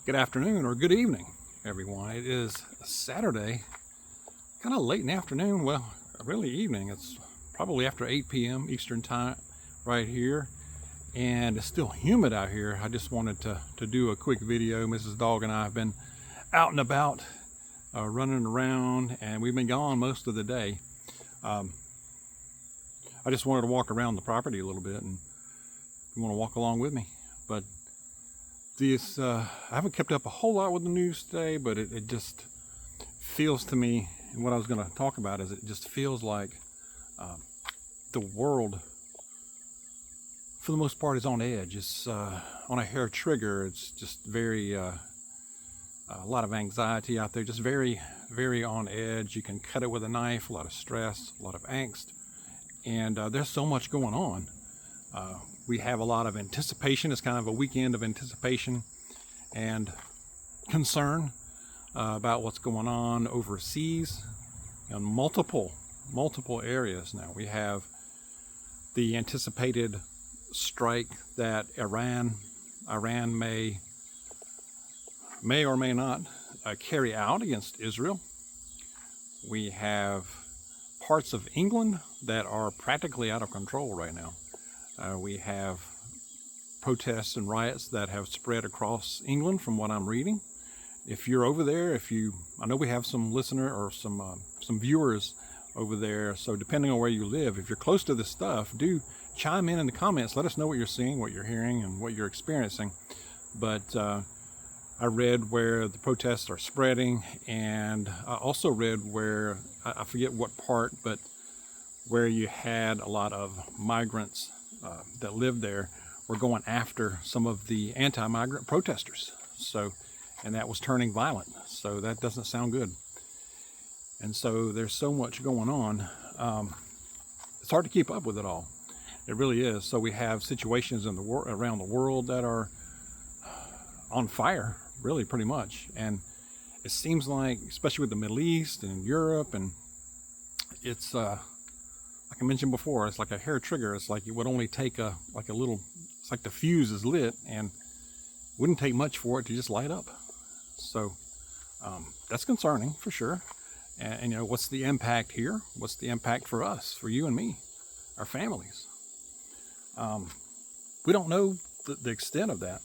Good afternoon or good evening, everyone. It is Saturday, kind of late in the afternoon. Well, really evening. It's probably after 8 p.m. Eastern time right here. And it's still humid out here. I just wanted to do a quick video. Mrs. Dawg and I have been out and about, running around, and we've been gone most of the day. I just wanted to walk around the property a little bit, and you want to walk along with me. But this, I haven't kept up a whole lot with the news today, but it just feels to me, and what I was going to talk about is it just feels like the world, for the most part, is on edge. It's on a hair trigger. It's just very, a lot of anxiety out there, just very, very on edge. You can cut it with a knife, a lot of stress, a lot of angst, and there's so much going on. We have a lot of anticipation. It's kind of a weekend of anticipation and concern about what's going on overseas in multiple areas now. We have the anticipated strike that Iran may or may not carry out against Israel. We have parts of England that are practically out of control right now. We have protests and riots that have spread across England from what I'm reading. If you're over there, I know we have some listener or some viewers over there, so depending on where you live, if you're close to this stuff, do chime in the comments. Let us know what you're seeing, what you're hearing, and what you're experiencing. But I read where the protests are spreading, and I also read where, I forget what part, but where you had a lot of migrants that lived there were going after some of the anti-migrant protesters. So, and that was turning violent. So that doesn't sound good. And so there's so much going on. It's hard to keep up with it all. It really is. So we have situations in around the world that are on fire, really, pretty much. And it seems like, especially with the Middle East and Europe, and it's like I mentioned before, it's like a hair trigger. It's like it would only take a little, it's like the fuse is lit, and it wouldn't take much for it to just light up. So that's concerning for sure. And you know, what's the impact here? What's the impact for us, for you and me, our families? We don't know the extent of that.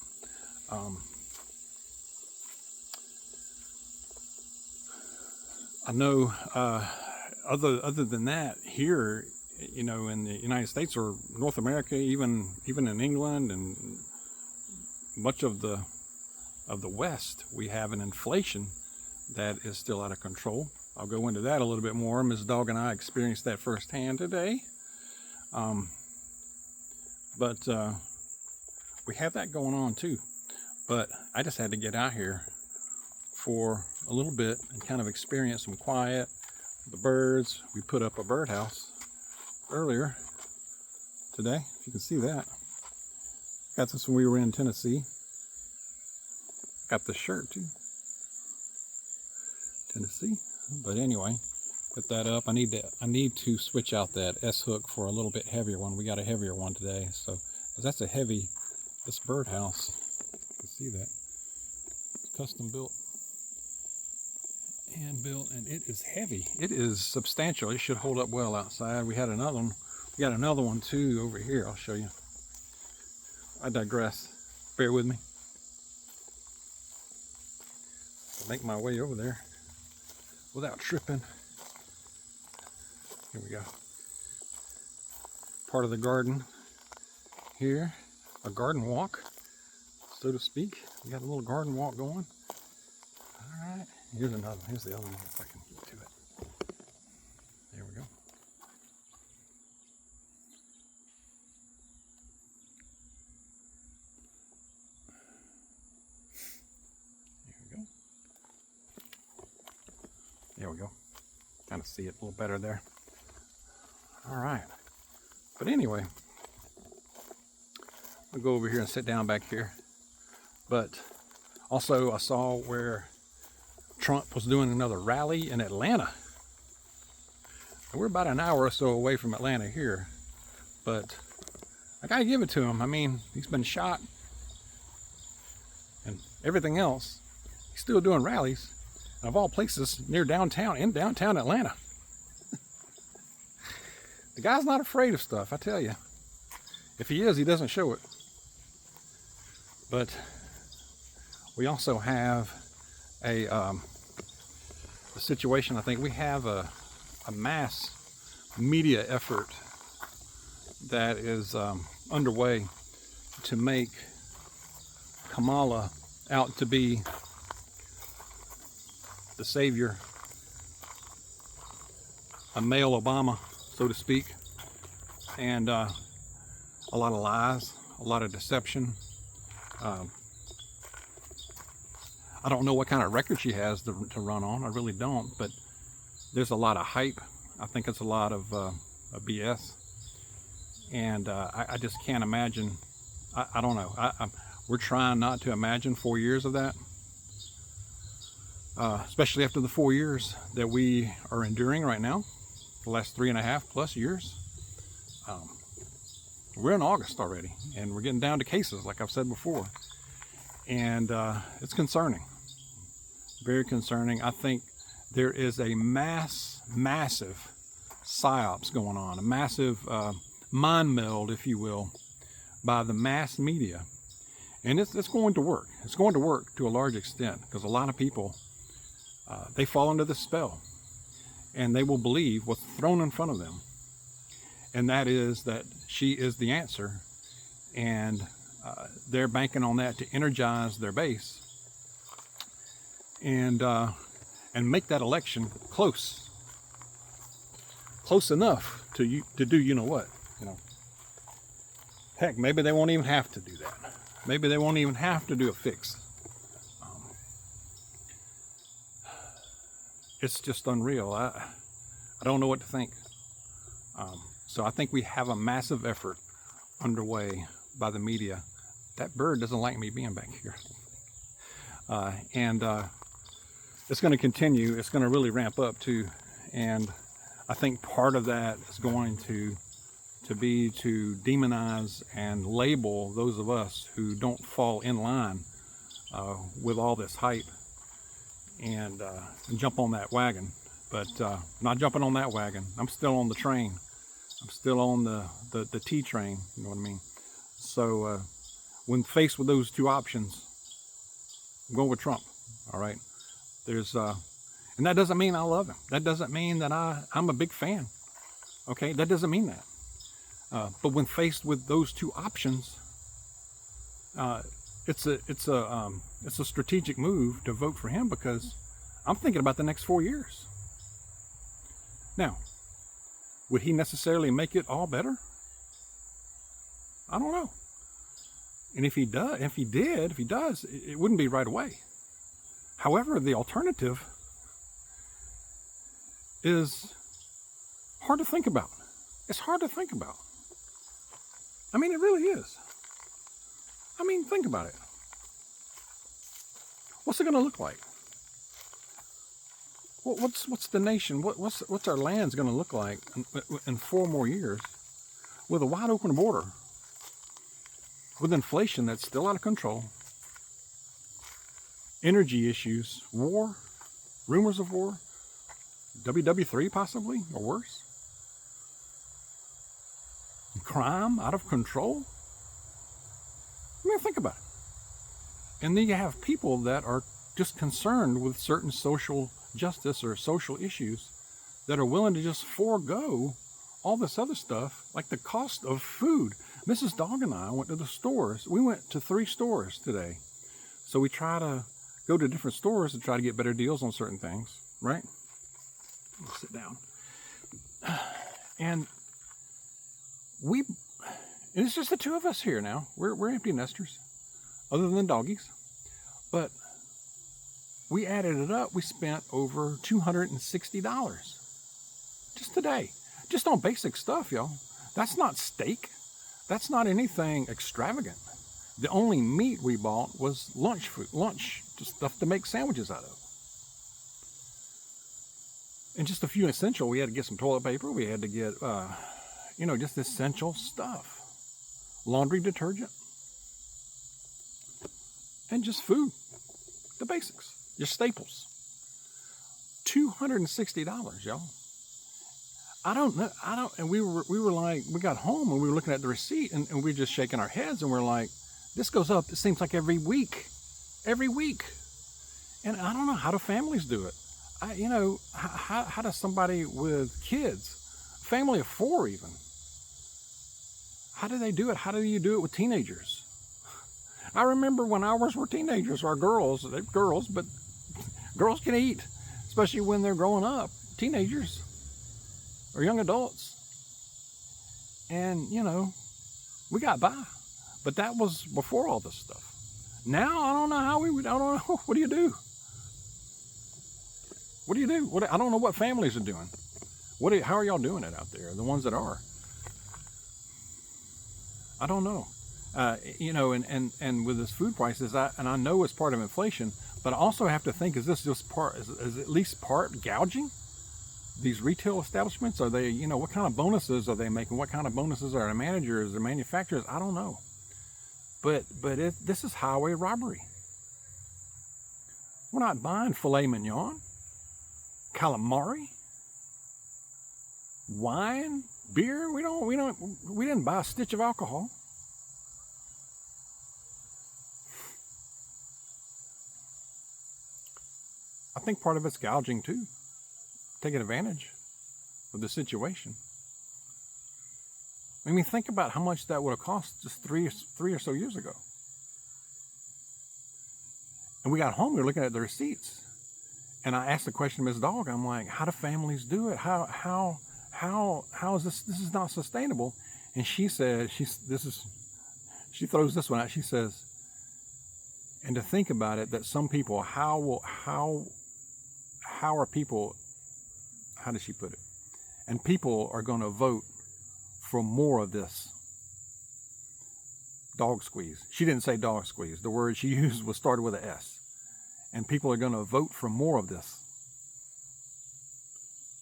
I know other than that, here, you know, in the United States or North America, even in England and much of the West, we have an inflation that is still out of control. I'll go into that a little bit more. Ms. Dawg and I experienced that firsthand today. But we have that going on too. But I just had to get out here for a little bit and kind of experience some quiet. The birds, we put up a birdhouse earlier today, if you can see that. Got this when we were in Tennessee. Got the shirt too. Tennessee. But anyway, put that up. I need to switch out that S hook for a little bit heavier one. We got a heavier one today, so that's a heavy. This birdhouse, you can see that, it's custom built, and it is heavy. It is substantial. It should hold up well outside. We had another one. We got another one too over here. I'll show you. I digress. Bear with me. I'll make my way over there without tripping. Here we go. Part of the garden here. A garden walk, so to speak. We got a little garden walk going. All right. Here's another one. Here's the other one if I can get to it. There we go. There we go. Kind of see it a little better there. All right. But anyway, I'll go over here and sit down back here. But also I saw where Trump was doing another rally in Atlanta. And we're about an hour or so away from Atlanta here. But I gotta give it to him. I mean, he's been shot and everything else. He's still doing rallies, of all places, near downtown, in downtown Atlanta. The guy's not afraid of stuff, I tell you. If he is, he doesn't show it. But we also have a situation. I think we have a mass media effort that is underway to make Kamala out to be the savior, a male Obama, so to speak, and a lot of lies, a lot of deception. I don't know what kind of record she has to run on. I really don't, but there's a lot of hype. I think it's a lot of BS, and I just can't imagine. I don't know. We're trying not to imagine 4 years of that, especially after the 4 years that we are enduring right now, the last 3.5+ years. We're in August already, and we're getting down to cases, like I've said before, and it's concerning, very concerning. I think there is a massive psyops going on, a massive mind meld, if you will, by the mass media, and it's going to work. It's going to work to a large extent, because a lot of people, they fall under the spell, and they will believe what's thrown in front of them, and that is that she is the answer, and they're banking on that to energize their base and make that election close enough to do you know what. Heck, maybe they won't even have to do that. Maybe they won't even have to do a fix. It's just unreal. I don't know what to think. So I think we have a massive effort underway by the media. That bird doesn't like me being back here. And it's going to continue. It's going to really ramp up too. And I think part of that is going to be to demonize and label those of us who don't fall in line with all this hype and jump on that wagon. But not jumping on that wagon. I'm still on the train. I'm still on the T train, you know what I mean? So when faced with those two options, I'm going with Trump, all right? And that doesn't mean I love him. That doesn't mean that I'm a big fan, okay? That doesn't mean that. But when faced with those two options, it's a strategic move to vote for him, because I'm thinking about the next 4 years. Now, would he necessarily make it all better? I don't know. And if he does, it wouldn't be right away. However, the alternative is hard to think about. It's hard to think about. I mean, it really is. I mean, think about it. What's it going to look like? What's the nation? What's our lands going to look like in 4 more years, with a wide open border, with inflation that's still out of control, energy issues, war, rumors of war, WW3 possibly or worse, crime out of control? I mean, think about it. And then you have people that are just concerned with certain social justice or social issues that are willing to just forego all this other stuff, like the cost of food. Mrs. Dawg and I went to the stores. We went to 3 stores today. So we try to go to different stores to try to get better deals on certain things, right? Let's sit down. And it's just the 2 of us here now. We're empty nesters, other than doggies. But we added it up. We spent over $260 just today, just on basic stuff, y'all. That's not steak. That's not anything extravagant. The only meat we bought was lunch food, just stuff to make sandwiches out of. And just a few essential. We had to get some toilet paper. We had to get, just essential stuff. Laundry detergent. and just food, the basics, your staples. $260, y'all. I don't know. And we were like, we got home and we were looking at the receipt and we were just shaking our heads and we're like, this goes up. It seems like every week. And I don't know, how do families do it? How does somebody with kids, family of 4 even, how do they do it? How do you do it with teenagers? I remember when ours were teenagers, our girls, they're girls, but girls can eat, especially when they're growing up, teenagers or young adults. And, we got by. But that was before all this stuff. Now, I don't know how I don't know. What do you do? What do you do? I don't know what families are doing. How are y'all doing it out there? The ones that are. I don't know. And with this food prices, I know it's part of inflation, but I also have to think, is this just is at least part gouging? These retail establishments, are they, what kind of bonuses are they making? What kind of bonuses are the managers, the manufacturers? I don't know. But this is highway robbery. We're not buying filet mignon, calamari, wine, beer. We didn't buy a stitch of alcohol. I think part of it's gouging too, taking advantage of the situation. I mean, think about how much that would have cost just three or so years ago. And we got home, we were looking at the receipts. And I asked the question to Ms. Dawg, I'm like, how do families do it? How is this is not sustainable? And she said, she throws this one out. She says, and to think about it, that some people, how are people, how does she put it? And people are going to vote for more of this dog squeeze. She didn't say dog squeeze. The word she used was started with an S. And people are going to vote for more of this.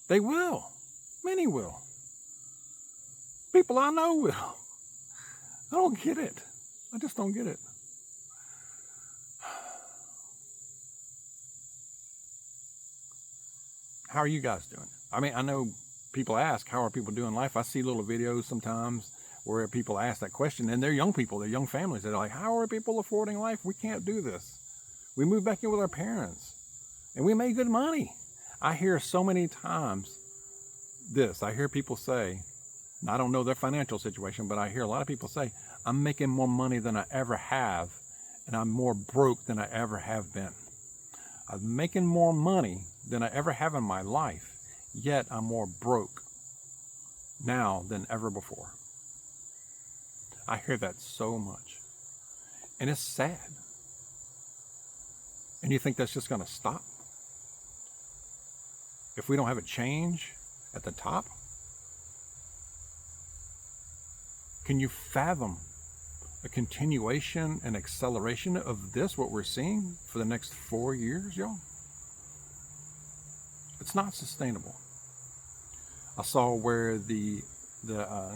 They will. Many will. People I know will. I don't get it. I just don't get it. How are you guys doing? I mean, I know people ask, how are people doing life? I see little videos sometimes where people ask that question, and they're young people, they're young families. They're like, how are people affording life? We can't do this. We moved back in with our parents, and we made good money. I hear so many times this. I hear people say, and I don't know their financial situation, but I hear a lot of people say, I'm making more money than I ever have, and I'm more broke than I ever have been. I'm making more money than I ever have in my life, yet I'm more broke now than ever before. I hear that so much. And it's sad. And you think that's just going to stop? If we don't have a change at the top? Can you fathom a continuation and acceleration of this, what we're seeing for the next 4 years, y'all? It's not sustainable. I saw where the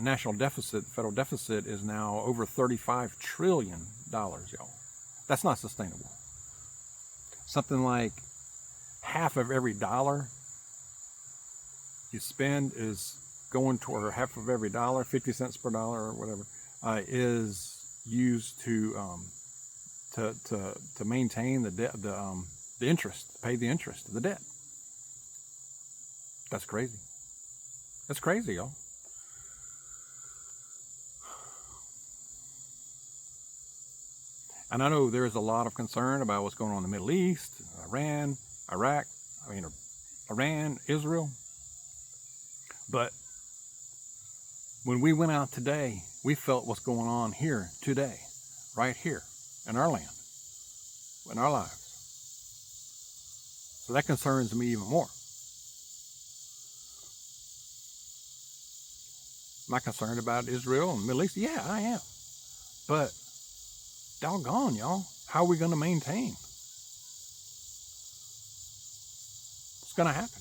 national deficit, federal deficit, is now over $35 trillion, y'all. That's not sustainable. Something like half of every dollar you spend is going toward, or half of every dollar, 50 cents per dollar or whatever, is used to maintain the debt, the interest, pay the interest of the debt. That's crazy. That's crazy, y'all. And I know there is a lot of concern about what's going on in the Middle East, Iran, Iraq, Iran, Israel. But when we went out today, we felt what's going on here today, right here in our land, in our lives. So that concerns me even more. Am I concerned about Israel and the Middle East? Yeah, I am. But doggone, y'all, how are we going to maintain? What's going to happen?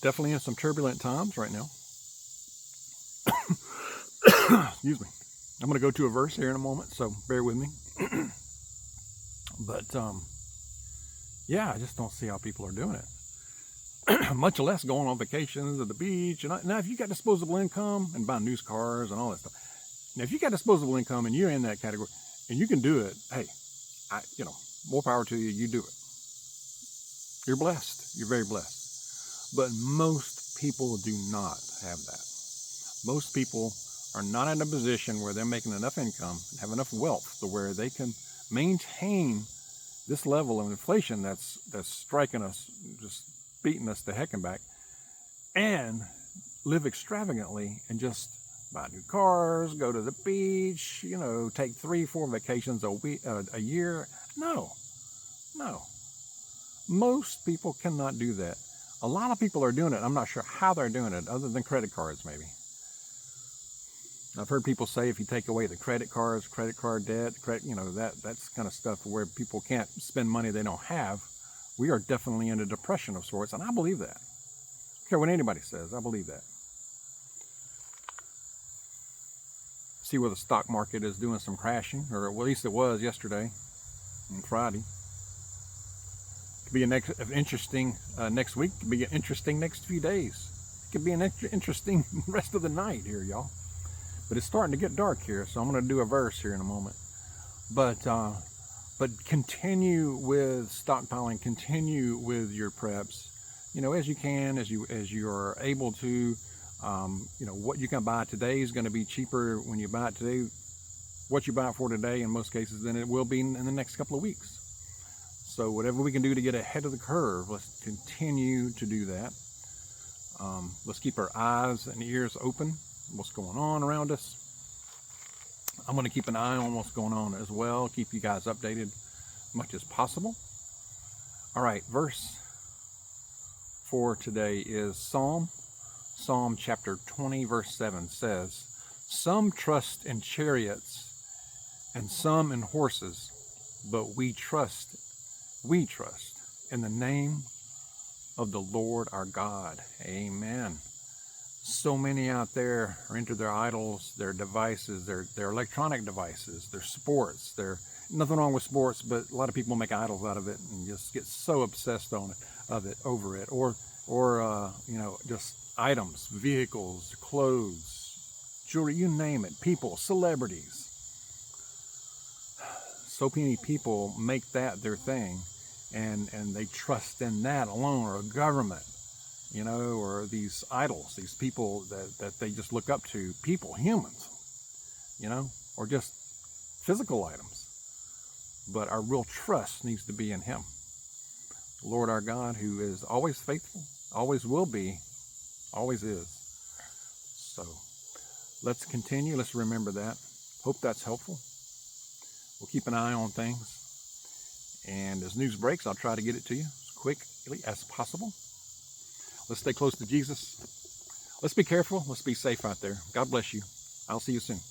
Definitely in some turbulent times right now. Excuse me. I'm going to go to a verse here in a moment, so bear with me. But yeah, I just don't see how people are doing it. Much less going on vacations at the beach. And now, if you got disposable income and buying used cars and all that stuff, now if you got disposable income and you're in that category and you can do it, hey, more power to you. You do it. You're blessed. You're very blessed. But most people do not have that. Most people are not in a position where they're making enough income, have enough wealth to where they can maintain this level of inflation that's striking us, just beating us to heck and back, and live extravagantly and just buy new cars, go to the beach, take 3-4 vacations a year. No. Most people cannot do that. A lot of people are doing it. I'm not sure how they're doing it, other than credit cards, maybe. I've heard people say if you take away the credit cards, credit card debt, that's kind of stuff where people can't spend money they don't have. We are definitely in a depression of sorts, and I believe that. I don't care what anybody says, I believe that. See where the stock market is doing some crashing, or at least it was yesterday and Friday. Could be an interesting next week. Could be an interesting next few days. Could be an interesting rest of the night here, y'all. But it's starting to get dark here, so I'm going to do a verse here in a moment. But continue with stockpiling, continue with your preps, as you can, as you are able to. What you can buy today is going to be cheaper when you buy it today. What you buy it for today, in most cases, than it will be in the next couple of weeks. So whatever we can do to get ahead of the curve, let's continue to do that. Let's keep our eyes and ears open. What's going on around us. I'm going to keep an eye on what's going on as well. Keep you guys updated as much as possible. All right, verse for today is Psalm chapter 20, verse 7 says, "Some trust in chariots and some in horses, but we trust in the name of the Lord our God." Amen. So many out there are into their idols, their devices, their electronic devices, their sports. Nothing wrong with sports, but a lot of people make idols out of it and just get so obsessed over it, or just items, vehicles, clothes, jewelry, you name it, people, celebrities. So many people make that their thing, and they trust in that alone, or a government. Or these idols, these people that they just look up to, people, humans, or just physical items. But our real trust needs to be in Him, the Lord our God, who is always faithful, always will be, always is. So let's continue. Let's remember that. Hope that's helpful. We'll keep an eye on things. And as news breaks, I'll try to get it to you as quickly as possible. Let's stay close to Jesus. Let's be careful. Let's be safe out there. God bless you. I'll see you soon.